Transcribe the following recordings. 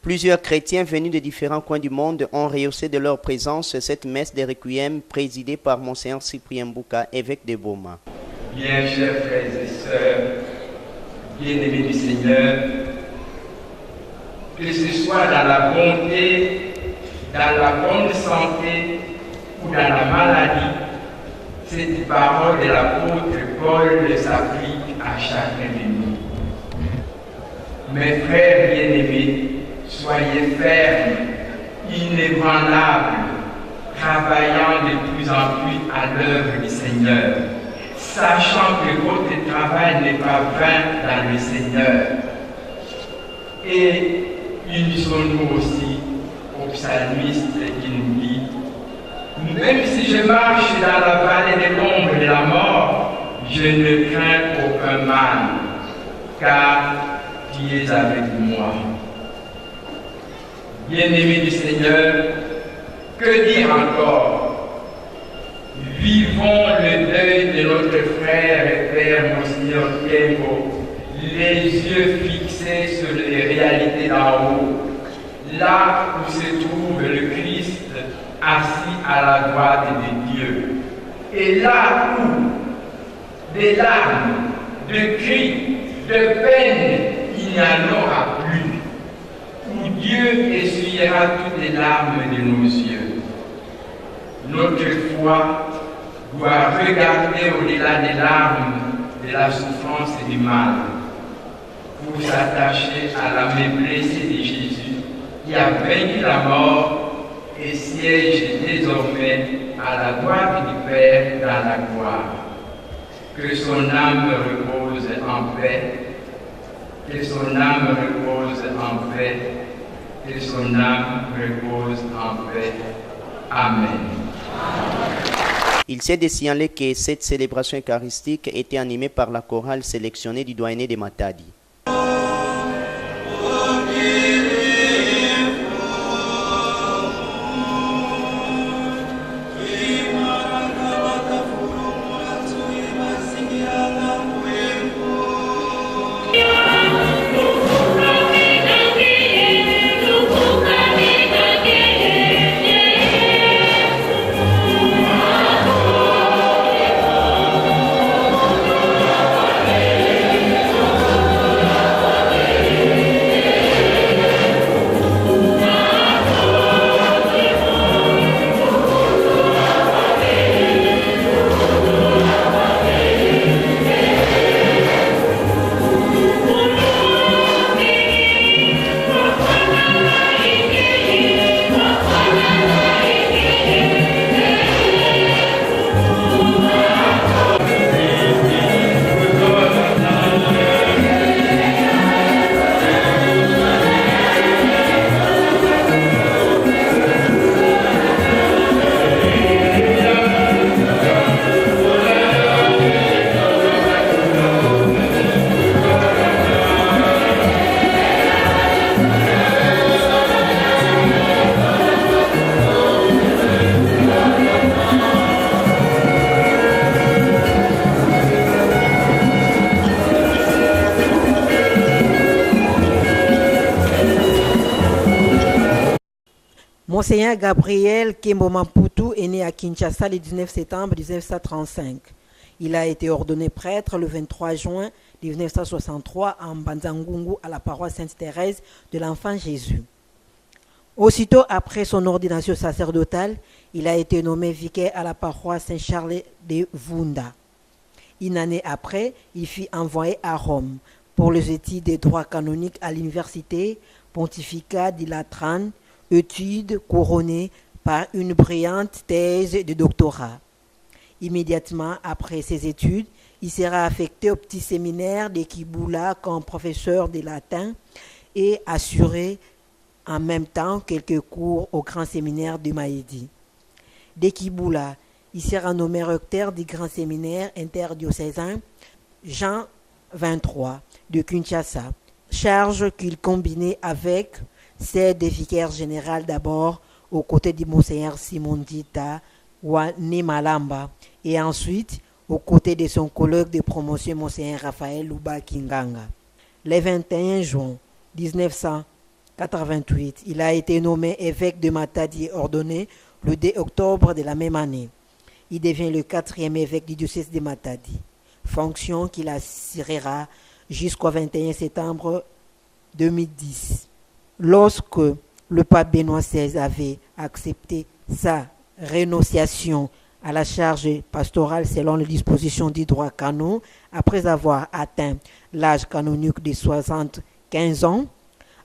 Plusieurs chrétiens venus de différents coins du monde ont rehaussé de leur présence cette messe de requiem présidée par Monseigneur Cyprien Mbouka, évêque de Boma. Bien, chers frères et sœurs, bien-aimés du Seigneur, que ce soit dans la bonté, dans la bonne santé ou dans la maladie, cette parole de l'apôtre Paul s'applique à chacun de nous. Mes frères bien-aimés, soyez fermes, inébranlables, travaillant de plus en plus à l'œuvre du Seigneur, sachant que votre travail n'est pas vain dans le Seigneur. Et unissons-nous aussi au psalmiste qui nous dit: même si je marche dans la vallée de l'ombre de la mort, je ne crains aucun mal, car tu es avec moi. Bien-aimés du Seigneur, que dire encore? Vivons le deuil de notre frère et père Monseigneur Kembo, les yeux fixés sur les réalités d'en haut, là où se trouve le Christ assis à la droite de Dieu. Et là où des larmes, de cris, de peine, il n'y en aura plus. Où Dieu essuiera toutes les larmes de nos yeux. Notre foi doit regarder au-delà des larmes, de la souffrance et du mal, pour s'attacher à la main blessée de Jésus, qui a vaincu la mort et siège désormais à la droite du Père dans la gloire. Que son âme repose en paix, que son âme repose en paix, que son âme repose en paix. Amen. Il s'est de signaler que cette célébration eucharistique était animée par la chorale sélectionnée du doyenné de Matadi. Monseigneur Gabriel Kembo Mamputu est né à Kinshasa le 19 septembre 1935. Il a été ordonné prêtre le 23 juin 1963 en Banzangungu à la paroisse Sainte-Thérèse de l'Enfant Jésus. Aussitôt après son ordination sacerdotale, il a été nommé vicaire à la paroisse Saint-Charles de Vunda. Une année après, il fut envoyé à Rome pour les études de droit canonique à l'université pontificale de Latrane, études couronnées par une brillante thèse de doctorat. Immédiatement après ses études, il sera affecté au petit séminaire de Kibula comme professeur de latin et assuré en même temps quelques cours au grand séminaire de Maïdi. De Kibula, il sera nommé recteur du grand séminaire interdiocésain Jean 23 de Kinshasa, charge qu'il combinait avec celle de vicaire général d'abord aux côtés du Monseigneur Simon Dita Wanemalamba et ensuite aux côtés de son collègue de promotion Monseigneur Raphaël Luba Kinganga. Le 21 juin 88. Il a été nommé évêque de Matadi et ordonné le 2 octobre de la même année. Il devient le 4e évêque du diocèse de Matadi, fonction qu'il assurera jusqu'au 21 septembre 2010. Lorsque le pape Benoît XVI avait accepté sa renonciation à la charge pastorale selon les dispositions du droit canon, après avoir atteint l'âge canonique de 75 ans,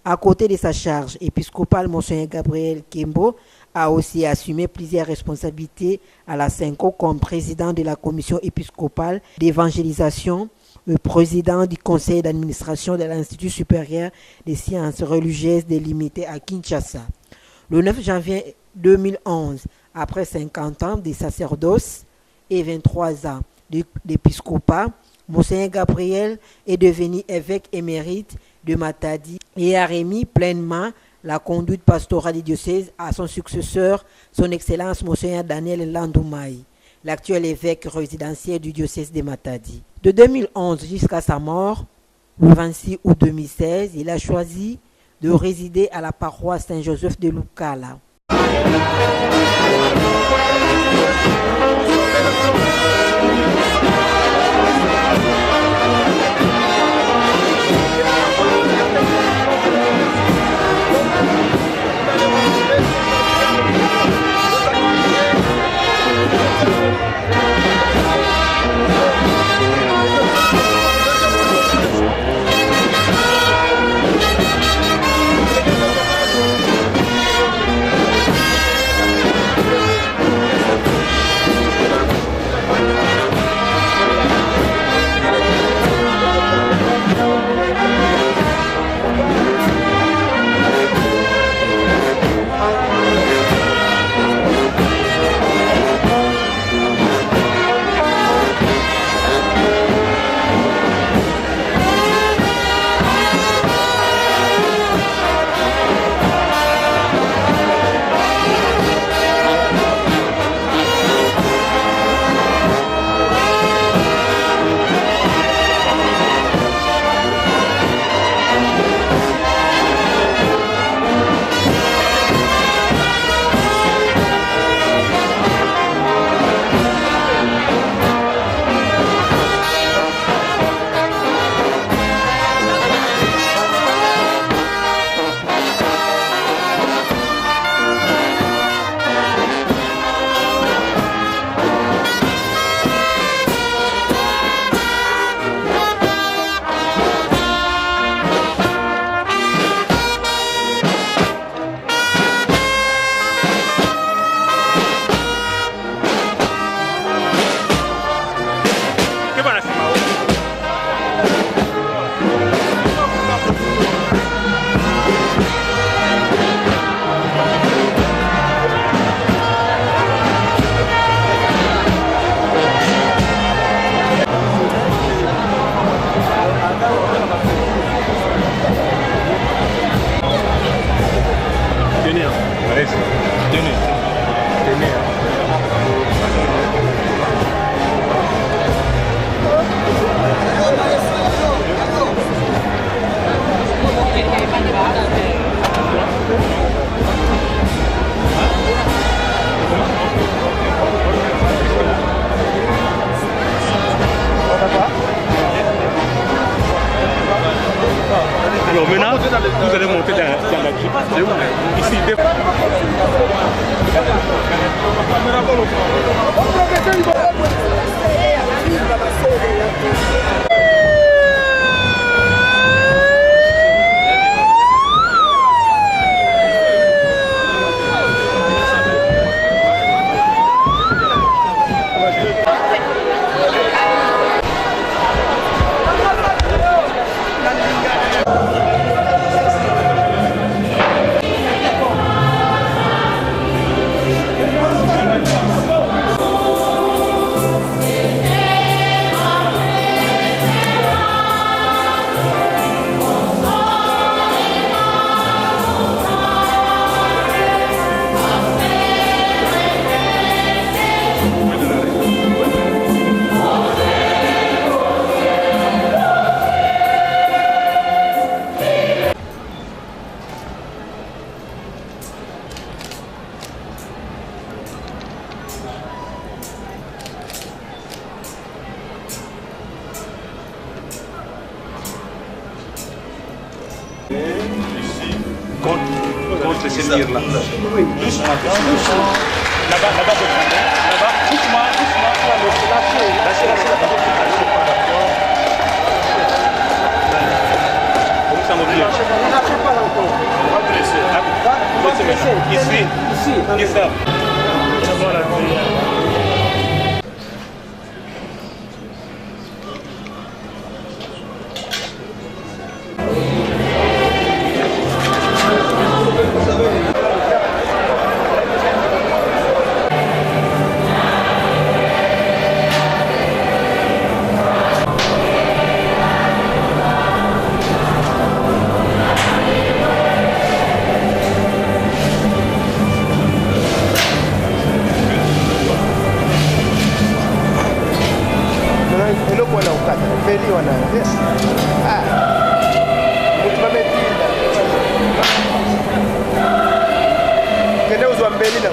à côté de sa charge épiscopale, Monseigneur Gabriel Kembo a aussi assumé plusieurs responsabilités à la CENCO comme président de la commission épiscopale d'évangélisation, le président du conseil d'administration de l'Institut supérieur des sciences religieuses délimité à Kinshasa. Le 9 janvier 2011, après 50 ans de sacerdoce et 23 ans d'épiscopat, Monseigneur Gabriel est devenu évêque émérite de Matadi et a remis pleinement la conduite pastorale du diocèse à son successeur, son Excellence Monseigneur Daniel Landoumaï, l'actuel évêque résidentiel du diocèse de Matadi. De 2011 jusqu'à sa mort, le 26 août 2016, il a choisi de résider à la paroisse Saint-Joseph de Lukala. Alors maintenant, vous allez monter dans la jeep. Ici, ce mur là. Oui. Doucement, doucement. Là-bas, là-bas, là-bas, doucement, doucement. Lâchez, lâchez, comment ça me vient? Lâchez pas encore. On va presser. Ici, ici, ici. Voilà. Kende uzwa mbeli na.